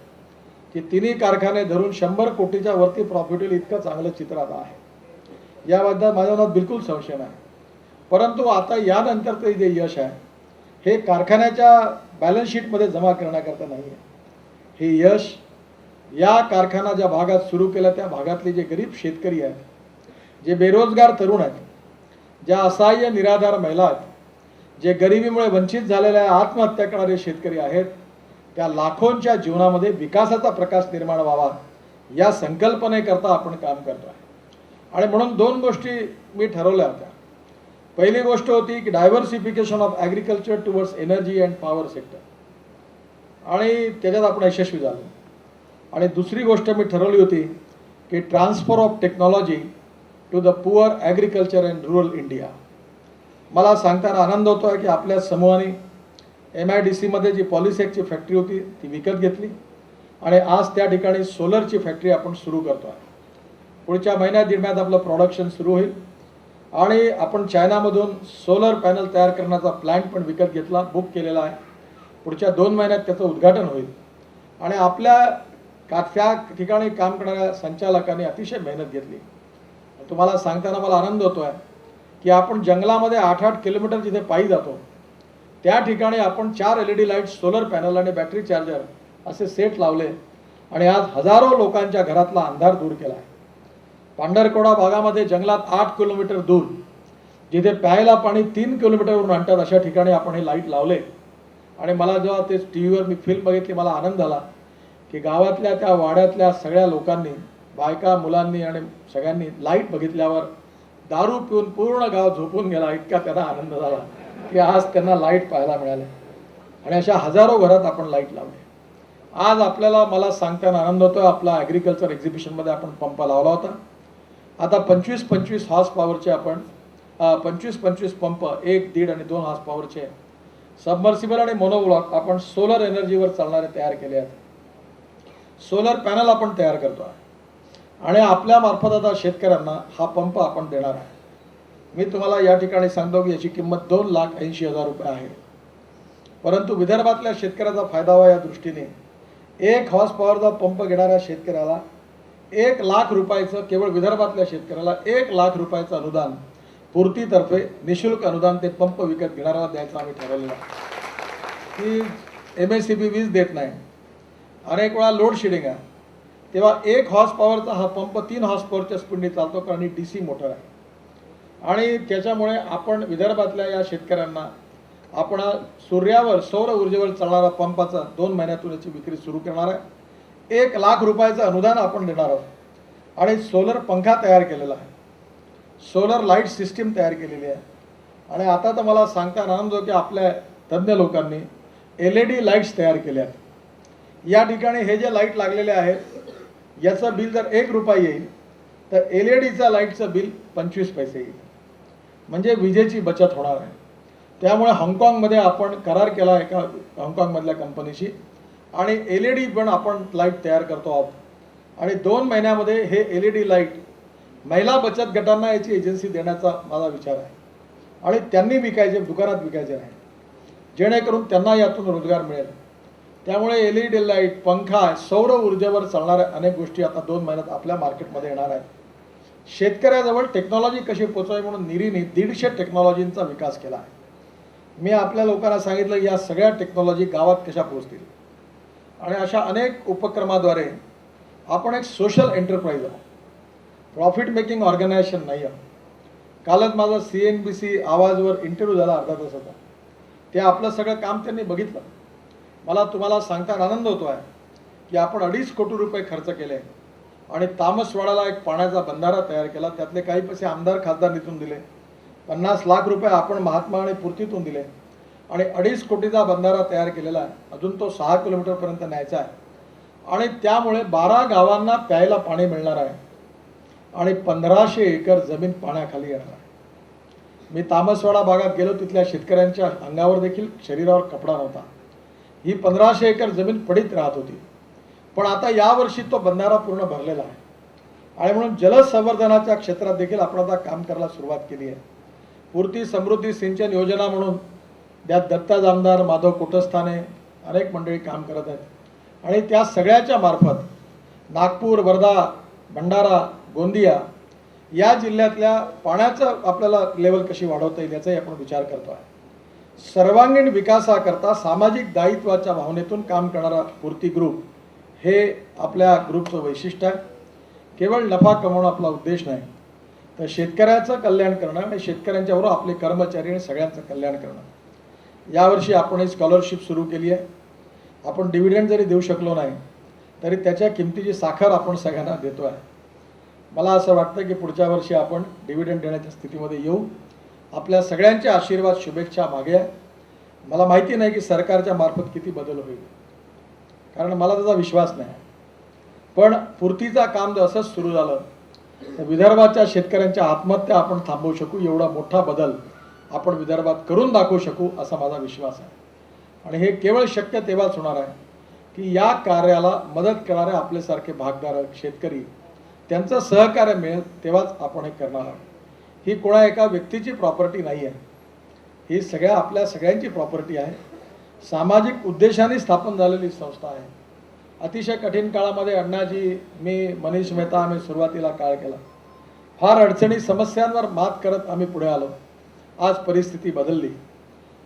Speaker 1: की तिन्ही कारखाने धरून 100 कोटीच्या वरती प्रॉफिट होईल इतकं चांगलं चित्र आता आहे. याबद्दल माझ्या मनात बिलकुल संशय नाही. परंतु आता यानंतरचं जे यश आहे हे कारखान्याच्या बॅलन्स शीटमध्ये जमा करण्याकरता नाही आहे. हे यश या कारखाना ज्या भागात सुरू केला त्या भागातले जे गरीब शेतकरी आहेत, जे बेरोजगार तरुण आहेत, ज्या असहाय्य निराधार महिला आहेत, जे गरिबीमुळे वंचित झालेल्या आत्महत्या करणारे शेतकरी आहेत, त्या लाखोंच्या जीवनामध्ये विकासाचा प्रकाश निर्माण व्हावा या संकल्पनेकरता आपण काम करतो आहे. आणि म्हणून दोन गोष्टी मी ठरवल्या होत्या. पहिली गोष्ट होती की diversification of agriculture towards energy and power sector, आणि त्याच्यात आपण यशस्वी झालो. आणि दुसरी गोष्ट मी ठरवली होती की transfer of technology to the poor agriculture and rural India. मला सांगताना आनंद होतो आहे की आपल्या समूहाने MIDCमध्ये जी पॉलिसेकची फॅक्टरी होती ती विकत घेतली आणि आज त्या ठिकाणी सोलरची फॅक्टरी आपण सुरू करतो आहे. पुढच्या महिन्यात आपलं प्रोडक्शन सुरू होईल आणि आपण चायनामधून सोलर पॅनल तयार करण्याचा प्लॅन्ट पण विकत घेतला, बुक केलेला आहे. पुढच्या 2 महिन्यात त्याचं उद्घाटन होईल. आणि आपल्या त्या ठिकाणी काम करणाऱ्या संचालकांनी अतिशय मेहनत घेतली. तुम्हाला सांगताना मला आनंद होतो आहे की आपण जंगलामध्ये 8-8 किलोमीटर जिथे पायी जातो त्या ठिकाणी आपण 4 LED लाईट, सोलर पॅनल आणि बॅटरी चार्जर असे सेट लावले आणि आज हजारो लोकांच्या घरातला अंधार दूर केला आहे. पांढरकवडा भागामध्ये जंगलात 8 किलोमीटर दूर जिथे प्यायला पाणी 3 किलोमीटरवरून आणतात अशा ठिकाणी आपण हे लाईट लावले. आणि मला जेव्हा ते TV वर मी फिल्म बघितली मला आनंद झाला की गावातल्या त्या वाड्यातल्या सगळ्या लोकांनी, बायका, मुलांनी आणि सगळ्यांनी लाईट बघितल्यावर दारू पिऊन पूर्ण गाव झोपून गेला, इतका त्यांना आनंद झाला की आज त्यांना लाईट पाहायला मिळाले. आणि अशा हजारो घरात आपण लाईट लावले. आज आपल्याला मला सांगताना आनंद होतो, आपला ॲग्रिकल्चर एक्झिबिशनमध्ये आपण पंप लावला होता. आता 25-25 हॉर्स पॉवरचे आपण 25-25 पंप, 1, 1.5 आणि 2 हॉर्स पॉवरचे सबमर्सिबल आणि मोनोब्लॉक आपण सोलर एनर्जीवर चालणारे तयार केले आहेत. सोलर पॅनल आपण तयार करतो आहे आणि आपल्या मार्फत आता शेतकऱ्यांना हा पंप आपण देणार आहे. मी तुम्हाला या ठिकाणी सांगतो की याची किंमत 2,80,000 रुपये आहे. परंतु विदर्भातल्या शेतकऱ्याचा फायदा व्हावा या दृष्टीने 1 हॉर्स पॉवरचा पंप घेणाऱ्या शेतकऱ्याला 1 लाख रुपयाचं, केवळ विदर्भातल्या शेतकऱ्याला 1 लाख रुपयाचं अनुदान पूर्तीतर्फे निशुल्क अनुदान ते पंप विकत घेणाऱ्याला द्यायचं आम्ही ठरवलेलं आहे. की MSCB वीज देत नाही, अनेक वेळा लोड शेडिंग आहे, तेव्हा 1 हॉर्स पॉवरचा हा पंप 3 हॉर्स पॉवरच्या स्पीडने चालतो कारण ही DC मोटर आहे. आणि त्याच्यामुळे आपण विदर्भातल्या या शेतकऱ्यांना आपण सूर्यावर, सौर ऊर्जेवर चालणारा पंपाचा 2 महिन्यातून याची विक्री सुरू करणार आहे. 1 लाख रुपयाचं अनुदान आपण देणार आहोत आणि सोलर पंखा तयार केलेला आहे, सोलर लाईट सिस्टीम तयार केलेली आहे. आणि आता तर मला सांगता आनंद होतो की आपल्या तज्ज्ञ लोकांनी LED लाईट्स तयार केल्या आहेत. या ठिकाणी हे जे लाईट लागलेले आहेत याचं बिल जर 1 रुपया येईल तर LEDचा लाईटचं बिल 25 पैसे येईल, म्हणजे विजेची बचत होणार आहे. त्यामुळे हाँगकाँगमध्ये आपण करार केला एका हाँगकाँगमधल्या कंपनीशी आणि LED पण आपण लाईट तयार करतो आहोत. आणि 2 महिन्यामध्ये हे LED लाईट महिला बचत गटांना याची एजन्सी देण्याचा माझा विचार आहे. आणि त्यांनी विकायचे, दुकानात विकायचे नाही, जेणेकरून त्यांना यातून रोजगार मिळेल. त्यामुळे LED लाईट, पंखा, सौर ऊर्जेवर चालणाऱ्या अनेक गोष्टी आता 2 महिन्यात आपल्या मार्केटमध्ये येणार आहेत. शेतकऱ्याजवळ टेक्नॉलॉजी कशी पोहोचावी म्हणून निरीने 150 टेक्नॉलॉजींचा विकास केला आहे. मी आपल्या लोकांना सांगितलं या सगळ्या टेक्नॉलॉजी गावात कशा पोहोचतील. आणि अशा अनेक उपक्रमाद्वारे आपण एक सोशल एंटरप्राइज आहोत, प्रॉफिट मेकिंग ऑर्गनायझेशन नाही आहोत. कालच माझा CNBC आवाजवर इंटरव्ह्यू झाला अर्धा तासाचा, ते आपलं सगळं काम त्यांनी बघितलं. मला तुम्हाला सांगताना आनंद होतो आहे की आपण 2.5 कोटी रुपये खर्च केले आणि तामसवाडाला एक पाण्याचा बंधारा तयार केला. त्यातले काही पैसे आमदार खासदार निधून दिले, 50 लाख रुपये आपण महात्मा आणि पूर्तीतून दिले आणि 2.5 कोटीचा बंधारा तयार केलेला आहे. अजून तो 6 किलोमीटरपर्यंत न्यायचा आहे. आणि त्यामुळे 12 गावांना प्यायला पाणी मिळणार आहे आणि 1500 एकर जमीन पाण्याखाली येणार आहे. मी तामसवाडा भागात गेलो, तिथल्या शेतकऱ्यांच्या अंगावर देखील, शरीरावर कपडा नव्हता. ही 1500 एकर जमीन पडीत राहत होती. पण आता यावर्षी तो बंधारा पूर्ण भरलेला आहे आणि म्हणून जलसंवर्धनाच्या क्षेत्रात देखील आपण आता काम करायला सुरुवात केली आहे. पूर्ती समृद्धी सिंचन योजना म्हणून त्यात दत्ता जामदार, माधव कोटस्थाने अनेक मंडळी काम करत आहेत आणि त्या सगळ्याच्या मार्फत नागपूर, वर्धा, भंडारा, गोंदिया या जिल्ह्यातल्या पाण्याचं आपल्याला लेवल कशी वाढवता येईल याचाही आपण विचार करतो आहे. सर्वांगीण विकासाकरता सामाजिक दायित्वाच्या भावनेतून काम करणारा पूर्ती ग्रुप हे आपल्या ग्रुपचं वैशिष्ट्य आहे. केवळ नफा कमवणं आपला उद्देश नाही, तर शेतकऱ्याचं कल्याण करणं आणि शेतकऱ्यांच्याबरोबर आपले कर्मचारी आणि सगळ्यांचं कल्याण करणं. यावर्षी आपण ही स्कॉलरशिप सुरू केली आहे. आपण डिव्हिडंड जरी देऊ शकलो नाही तरी त्याच्या किमतीची साखर आपण सगळ्यांना देतो आहे. मला असं वाटतं की पुढच्या वर्षी आपण डिव्हिडंड देण्याच्या स्थितीमध्ये येऊ. आपल्या सगळ्यांचे आशीर्वाद, शुभेच्छा मागे. मला माहिती नाही की सरकारच्या मार्फत किती बदल होईल, कारण मला त्याचा विश्वास नाही. पण पूर्तीचा काम जर असंच सुरू झालं तर विदर्भाच्या शेतकऱ्यांच्या आत्महत्या आपण थांबवू शकू, एवढा मोठा बदल आपण विदर्भात करून दाखवू शकू असा माझा विश्वास आहे. आणि हे केवळ शक्य तेव्हाच होणार आहे की या कार्याला मदत करणारे आपल्यासारखे भागधारक, शेतकरी त्यांचं सहकार्य मिळेल तेव्हाच आपण हे करणार आहोत. ही कोणा एका व्यक्तीची प्रॉपर्टी नाही आहे, ही आपल्या सगळ्यांची प्रॉपर्टी आहे. सामाजिक उद्देशाने स्थापन झालेली संस्था आहे. अतिशय कठीण काळामध्ये अण्णाजी, मी, मनीष मेहता आम्ही सुरुवातीला काळ केला. फार अडचणी, समस्यांवर मात करत आम्ही पुढे आलो. आज परिस्थिती बदलली,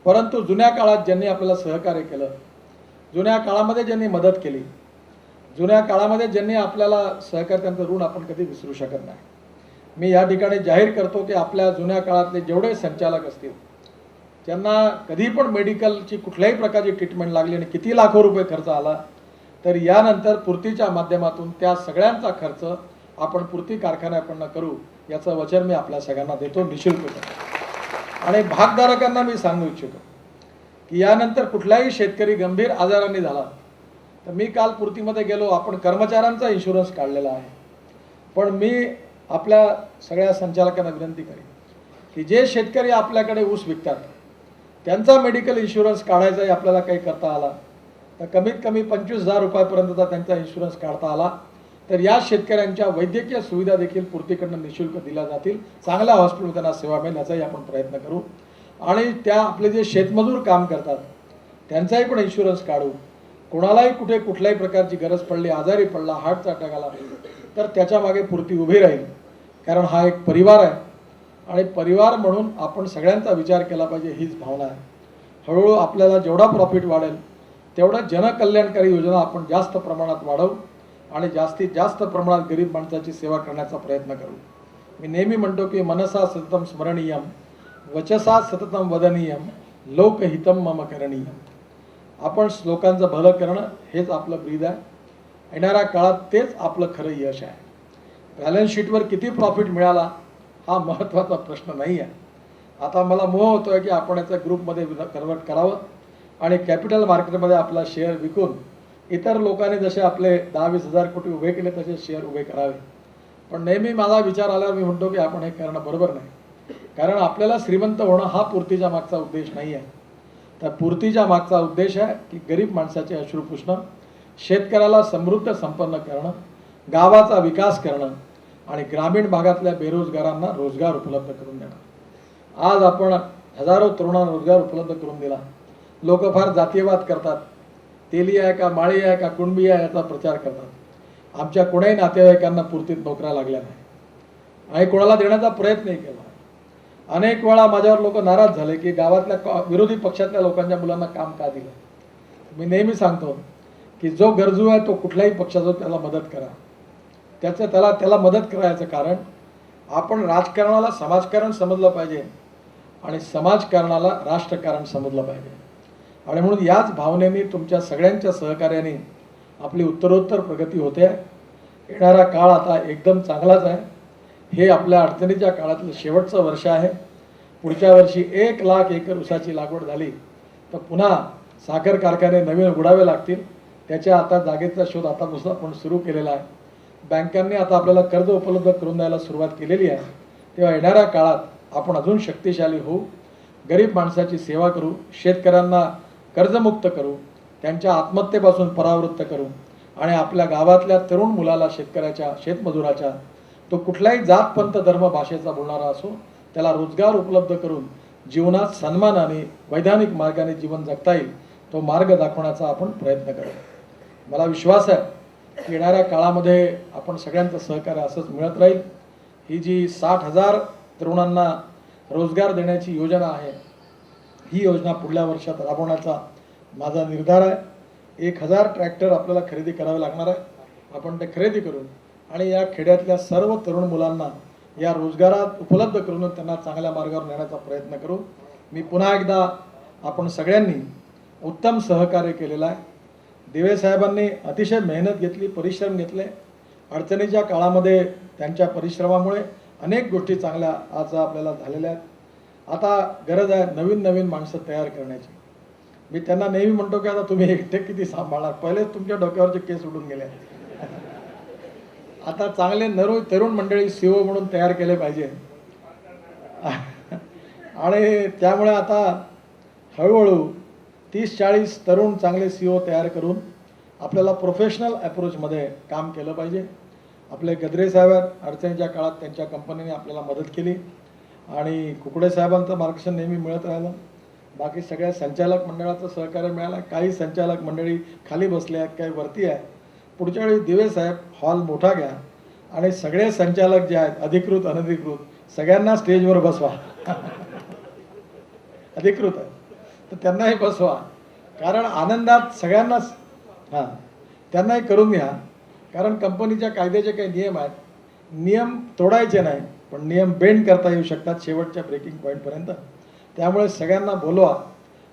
Speaker 1: परंतु जुन्या काळात ज्यांनी आपल्याला सहकार्य केलं, जुन्या काळामध्ये ज्यांनी मदत केली, जुन्या काळामध्ये ज्यांनी आपल्याला सहकार्य, त्यांचं ऋण आपण कधी विसरू शकत नाही. मी या ठिकाणी जाहीर करतो की आपल्या जुन्या काळातले जेवढे संचालक असतील, ज्यांना कधी पण मेडिकलची कुठल्याही प्रकारची ट्रीटमेंट लागली आणि किती लाखो रुपये खर्च आला, तर यानंतर पूर्तीच्या माध्यमातून त्या सगळ्यांचा खर्च आपण पूर्ती कारखान्याकडनं करू याचं वचन मी आपल्या सगळ्यांना देतो निःशुल्क. आणि भागधारकांना मी सांगू इच्छितो की यानंतर कुठलाही शेतकरी गंभीर आजाराने झाला तर मी काल पूर्तीमध्ये गेलो, आपण कर्मचाऱ्यांचा इन्शुरन्स काढलेला आहे. पण मी आपल्या सगळ्या संचालकांना विनंती करेन की जे शेतकरी आपल्याकडे ऊस विकतात त्यांचा मेडिकल इन्शुरन्स काढायचाही आपल्याला काही करता आला तर कमीत कमी 25,000 रुपयापर्यंतचा त्यांचा इन्शुरन्स काढता आला तर या शेतकऱ्यांच्या वैद्यकीय सुविधा देखील पूर्तीकडनं निःशुल्क दिल्या जातील. चांगल्या हॉस्पिटल त्यांना सेवा मिळेल याचाही आपण प्रयत्न करू. आणि त्या आपले जे शेतमजूर काम करतात त्यांचाही पण इन्शुरन्स काढू. कोणालाही कुठे कुठल्याही प्रकारची गरज पडली, आजारी पडला, हार्टचा अटॅक आला तर त्याच्या मागे पूर्ती उभी राहील. कारण हा एक परिवार आहे आणि परिवार म्हणून आपण सगळ्यांचा विचार केला पाहिजे, हीच भावना आहे. हळूहळू आपल्याला जेवढा प्रॉफिट वाढेल तेवढं जनकल्याणकारी योजना आपण जास्त प्रमाणात वाढवू आणि जास्तीत जास्त प्रमाणात गरीब माणसाची सेवा करण्याचा प्रयत्न करू. मी नेहमी म्हणतो की मनसा सततम स्मरणीयम, वचसा सततम वदनीयम, लोकहितम मम करणीयम. आपण लोकांचं भलं करणं हेच आपलं ब्रीद आहे. येणाऱ्या काळात तेच आपलं खरं यश आहे. बॅलन्स शीटवर किती प्रॉफिट मिळाला हा महत्त्वाचा प्रश्न नाही आहे. आता मला मोह होतो आहे की आपण याचा ग्रुपमध्ये कन्वर्ट करावं आणि कॅपिटल मार्केटमध्ये आपला शेअर विकून इतर लोकांनी जसे आपले 10-20 हजार कोटी उभे केले तसे शेअर उभे करावे. पण नेहमी माझा विचार आल्यावर मी म्हणतो की आपण हे करणं बरोबर नाही. कारण आपल्याला श्रीमंत होणं हा पूर्तीच्या मागचा उद्देश नाही आहे. तर पूर्तीच्या मागचा उद्देश आहे की गरीब माणसाचे अश्रू पुसणं, शेतकऱ्याला समृद्ध संपन्न करणं, गावाचा विकास करणं आणि ग्रामीण भागातल्या बेरोजगारांना रोजगार उपलब्ध करून देणं. आज आपण हजारो तरुणांना रोजगार उपलब्ध करून दिला. लोक फार जातीयवाद करतात, तेली आहे का, माळी आहे का, कुणबी आहे याचा प्रचार करतात. आमच्या कोणाही नातेवाईकांना पूर्तीत नोकऱ्या लागल्या नाही आणि कोणाला देण्याचा प्रयत्नही केला. अनेक वेळा माझ्यावर लोक नाराज झाले की गावातल्या विरोधी पक्षातल्या लोकांच्या मुलांना काम का दिलं. मी नेहमी सांगतो की जो गरजू आहे तो कुठल्याही पक्षाचा त्याला मदत करा. त्याला मदत करायचं कारण आपण राजकारणाला समाजकारण समजलं पाहिजे आणि समाजकारणाला राष्ट्रकारण समजलं पाहिजे. आणि म्हणून याच भावनेने तुमच्या सगळ्यांच्या सहकार्याने आपली उत्तरोत्तर प्रगती होते. येणारा काळ आता एकदम चांगलाच आहे. हे आपल्या अडचणीच्या काळातलं शेवटचं वर्ष आहे. पुढच्या वर्षी 1 लाख एकर ऊसाची लागवड झाली तर पुन्हा साखर कारखाने नवीन उघडावे लागतील. त्याच्या आता जागेचा शोध आतापासून आपण सुरू केलेला आहे. बँकांनी आता आपल्याला कर्ज उपलब्ध करून द्यायला सुरुवात केलेली आहे. तेव्हा येणाऱ्या काळात आपण अजून शक्तिशाली होऊ, गरीब माणसाची सेवा करू, शेतकऱ्यांना कर्जमुक्त करू, त्यांच्या आत्महत्येपासून परावृत्त करू आणि आपल्या गावातल्या तरुण मुलाला, शेतकऱ्याच्या, शेतमजुराच्या, तो कुठलाही जात, पंथ, धर्म, भाषेचा बोलणारा असो त्याला रोजगार उपलब्ध करून जीवनात सन्मानाने वैधानिक मार्गाने जीवन जगता येईल तो मार्ग दाखवण्याचा आपण प्रयत्न करू. मला विश्वास आहे की येणाऱ्या काळामध्ये आपण सगळ्यांचं सहकार्य असंच मिळत राहील. ही जी 60,000 तरुणांना रोजगार देण्याची योजना आहे, ही योजना पुढल्या वर्षात राबवण्याचा माझा निर्धार आहे. 1000 ट्रॅक्टर आपल्याला खरेदी करावे लागणार आहे. आपण ते खरेदी करून आणि या खेड्यातल्या सर्व तरुण मुलांना या रोजगारात उपलब्ध करून त्यांना चांगल्या मार्गावर नेण्याचा प्रयत्न करू. मी पुन्हा एकदा आपण सगळ्यांनी उत्तम सहकार्य केलेलं आहे. दिवे साहेबांनी अतिशय मेहनत घेतली, परिश्रम घेतले. अडचणीच्या काळामध्ये त्यांच्या परिश्रमामुळे अनेक गोष्टी चांगल्या आज आपल्याला झालेल्या आहेत. आता गरज आहे नवीन नवीन माणसं तयार करण्याची. मी त्यांना नेहमी म्हणतो की आता तुम्ही एकटे किती सांभाळणार, पहिलेच तुमच्या डोक्यावरचे केस उडून गेले. आता चांगले तरुण मंडळी CEO म्हणून तयार केले पाहिजे. आणि त्यामुळे आता हळूहळू 30-40 तरुण चांगले CEO तयार करून आपल्याला प्रोफेशनल अप्रोचमध्ये काम केलं पाहिजे. आपले गद्रे साहेब अडचणीच्या काळात त्यांच्या कंपनीने आपल्याला मदत केली आणि कुकडे साहेबांचं मार्गदर्शन नेहमी मिळत राहिलं. बाकी सगळ्या संचालक मंडळाचं सहकार्य मिळालं. काही संचालक मंडळी खाली बसले आहेत, काही वरती आहेत. पुढच्या वेळी दिवे साहेब हॉल मोठा घ्या आणि सगळे संचालक जे आहेत अधिकृत अनधिकृत सगळ्यांना स्टेजवर बसवा. अधिकृत आहे तर त्यांनाही बसवा, कारण आनंदात सगळ्यांनाच त्यांनाही करून घ्या. कारण कंपनीच्या कायद्याचे काही नियम आहेत, नियम तोडायचे नाही पण नियम बेंड करता येऊ शकतात शेवटच्या ब्रेकिंग पॉईंटपर्यंत. त्यामुळे सगळ्यांना बोलवा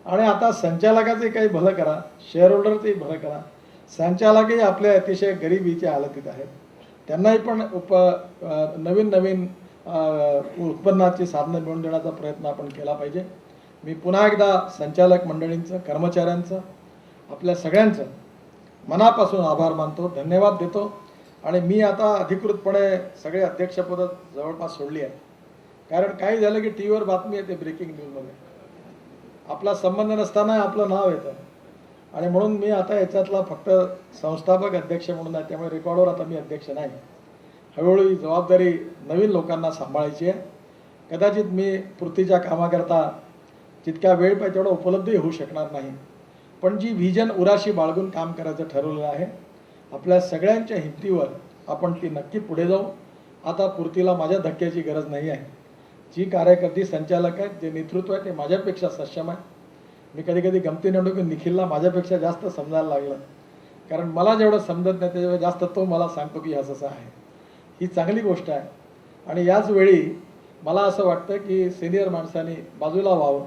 Speaker 1: आणि आता संचालकाचे काही भलं करा, शेअर होल्डरचंही भलं करा. संचालकही आपल्या अतिशय गरिबीच्या हालतीत आहेत, त्यांनाही पण नवीन नवीन उत्पन्नाची साधनं मिळवून देण्याचा प्रयत्न आपण केला पाहिजे. मी पुन्हा एकदा संचालक मंडळींचं, कर्मचाऱ्यांचं, आपल्या सगळ्यांचं मनापासून आभार मानतो, धन्यवाद देतो. आणि मी आता अधिकृतपणे सगळे अध्यक्षपदं जवळपास सोडली आहे. कारण काही झालं की टी व्हीवर बातमी येते ब्रेकिंग न्यूजमध्ये, आपला संबंध नसताना आपलं नाव येतं. आणि म्हणून मी आता याच्यातला फक्त संस्थापक अध्यक्ष म्हणून आहे, त्यामुळे रेकॉर्डवर आता मी अध्यक्ष नाही. हळूहळू ही जबाबदारी नवीन लोकांना सांभाळायची आहे. कदाचित मी पूर्तीच्या कामाकरता जितक्या वेळ पाहिजे तेवढा उपलब्धही होऊ शकणार नाही, पण जी व्हिजन उराशी बाळगून काम करायचं ठरवलेलं आहे, आपल्या सगळ्यांच्या हिमतीवर आपण ती नक्की पुढे जाऊ. आता पूर्तीला माझ्या धक्क्याची गरज नाही आहे. जी कार्यकर्ती संचालक आहेत, जे नेतृत्व आहे ते माझ्यापेक्षा सक्षम आहे. मी कधी कधी गमतीने म्हणतो की निखिलला माझ्यापेक्षा जास्त समजायला लागलं, कारण मला जेवढं समजत नाही त्याच्यावर जास्त तो मला सांगतो की असं आहे. ही चांगली गोष्ट आहे. आणि याच वेळी मला असं वाटतं की सिनियर माणसांनी बाजूला व्हावं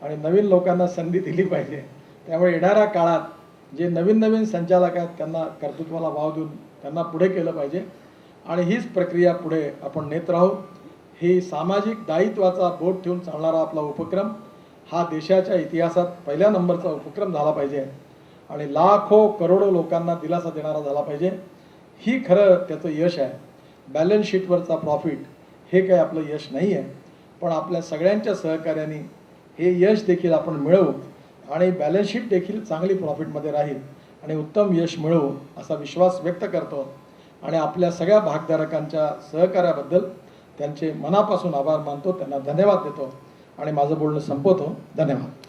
Speaker 1: आणि नवीन लोकांना संधी दिली पाहिजे. त्यामुळे येणाऱ्या काळात जे नवीन नवीन संचालक आहेत त्यांना कर्तृत्वाला वाव देऊन त्यांना पुढे केलं पाहिजे. आणि हीच प्रक्रिया पुढे आपण नेत राहू. ही सामाजिक दायित्वाचा बोट ठेवून चालणारा आपला उपक्रम हा देशाच्या इतिहासात पहिल्या नंबरचा उपक्रम झाला पाहिजे आणि लाखो करोडो लोकांना दिलासा देणारा झाला पाहिजे. ही खरं त्याचं यश आहे. बॅलन्स शीटवरचा प्रॉफिट हे काही आपलं यश नाही आहे, पण आपल्या सगळ्यांच्या सहकार्याने हे यश देखील आपण मिळवू आणि बॅलन्स शीट देखील चांगली प्रॉफिटमध्ये राहील आणि उत्तम यश मिळवू असा विश्वास व्यक्त करतो. आणि आपल्या सगळ्या भागधारकांच्या सहकार्याबद्दल त्यांचे मनापासून आभार मानतो, त्यांना धन्यवाद देतो आणि माझं बोलणं संपवतो. धन्यवाद.